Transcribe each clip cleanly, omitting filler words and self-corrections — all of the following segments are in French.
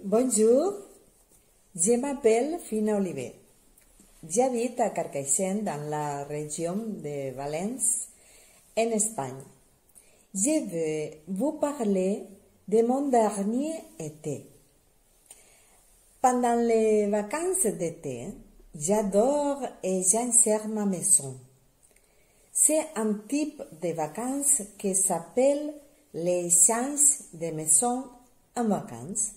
Bonjour, je m'appelle Fina Oliver. J'habite à Carcaixent dans la région de Valence, en Espagne. Je vais vous parler de mon dernier été. Pendant les vacances d'été, j'adore et j'enserre ma maison. C'est un type de vacances qui s'appelle l'échange de maison en vacances.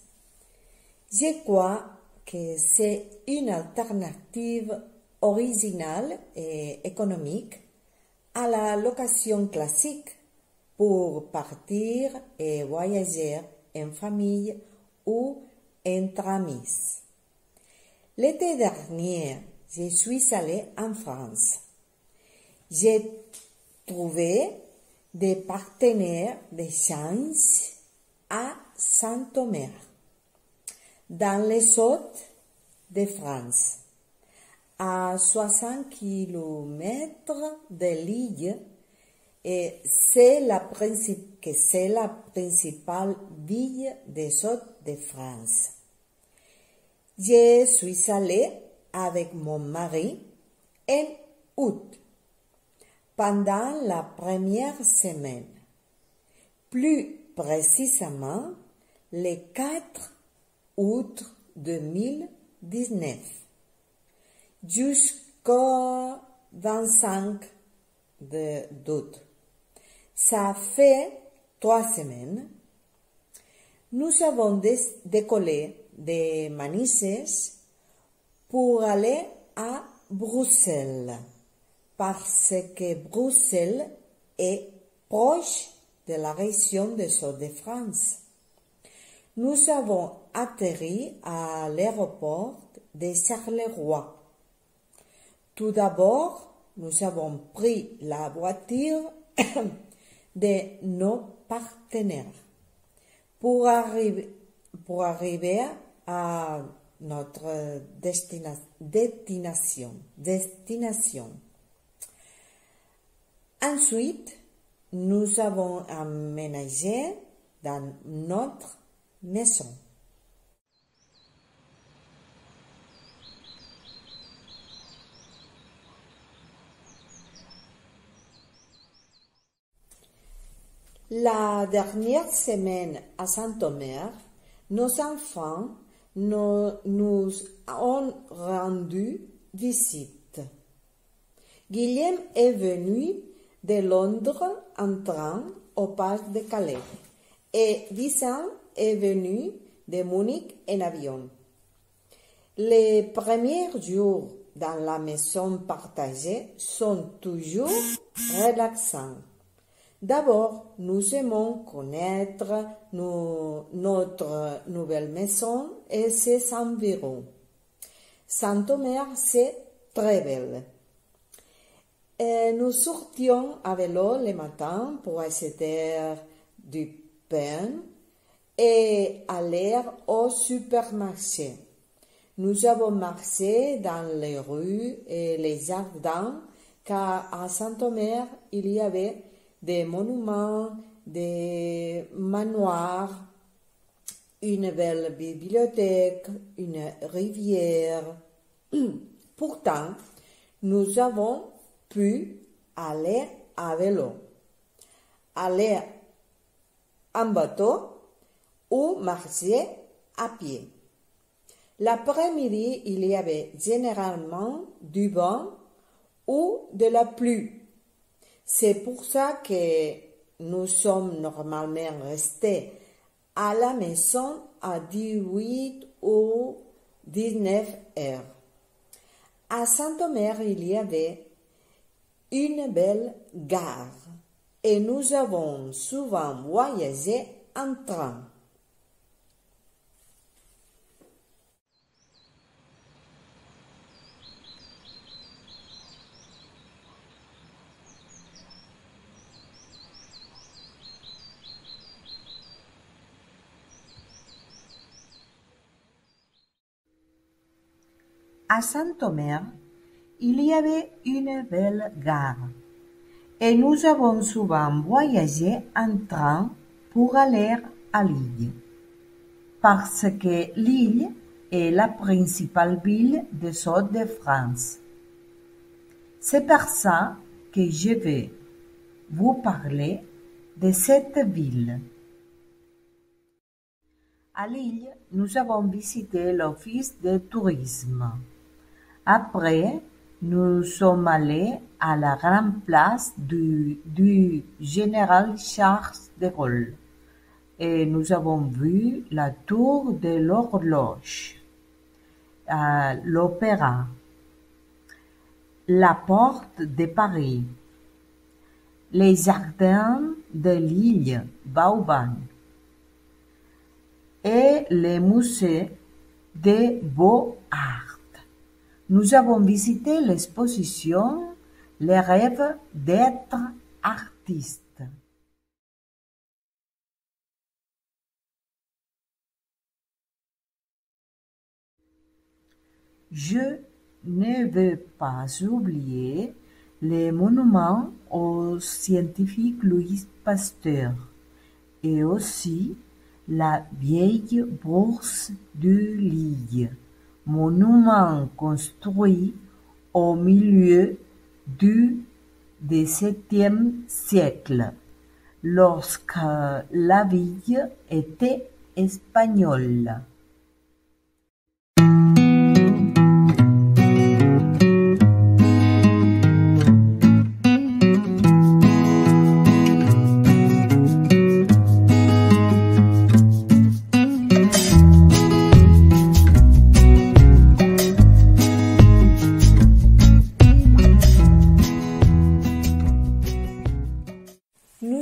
Je crois que c'est une alternative originale et économique à la location classique pour partir et voyager en famille ou entre amis. L'été dernier, je suis allée en France. J'ai trouvé des partenaires d'échange à Saint-Omer, dans les Hauts de France, à 60 km de l'île, et c'est la principale ville des Hauts de France. Je suis allée avec mon mari en août, pendant la première semaine, plus précisément le 4 août 2019, jusqu'au 25 août. Ça fait 3 semaines. Nous avons décollé de Manises pour aller à Bruxelles, parce que Bruxelles est proche de la région des Hauts-de-France. Nous avons atterri à l'aéroport de Charleroi. Tout d'abord, nous avons pris la voiture de nos partenaires pour arriver à notre destination. Ensuite, nous avons aménagé dans notre maison. La dernière semaine à Saint-Omer, nos enfants nous ont rendu visite. Guillaume est venu de Londres en train au parc de Calais et Vincent est venu de Munich en avion. Les premiers jours dans la maison partagée sont toujours relaxants. D'abord, nous aimons connaître notre nouvelle maison et ses environs. Saint-Omer, c'est très belle. Et nous sortions à vélo le matin pour acheter du pain et aller au supermarché. Nous avons marché dans les rues et les jardins, car à Saint-Omer, il y avait des monuments, des manoirs, une belle bibliothèque, une rivière. Pourtant, nous avons pu aller à vélo, aller en bateau ou marcher à pied. L'après-midi, il y avait généralement du vent ou de la pluie. C'est pour ça que nous sommes normalement restés à la maison à 18 ou 19 heures. À Saint-Omer, il y avait une belle gare et nous avons souvent voyagé en train. À Saint-Omer, il y avait une belle gare et nous avons souvent voyagé en train pour aller à l'île. parce que Lille est la principale ville de Hauts-de-France. C'est pour ça que je vais vous parler de cette ville. À Lille, nous avons visité l'office de tourisme. Après, nous sommes allés à la grande place du général Charles de Gaulle et nous avons vu la tour de l'horloge, l'opéra, la porte de Paris, les jardins de l'île Vauban et le musée des Beaux-Arts. Nous avons visité l'exposition Les rêves d'être artiste. Je ne veux pas oublier les monuments au scientifique Louis Pasteur et aussi la vieille bourse de Lille, monument construit au milieu du XVIIe siècle, lorsque la ville était espagnole.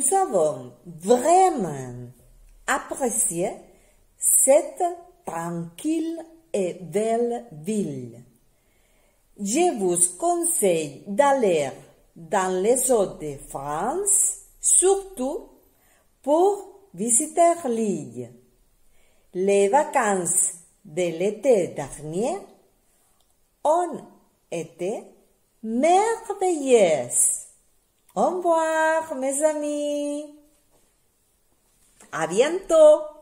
Nous avons vraiment apprécié cette tranquille et belle ville. Je vous conseille d'aller dans les Hauts-de-France, surtout pour visiter l'île. Les vacances de l'été dernier ont été merveilleuses. Au revoir, mes amis. À bientôt.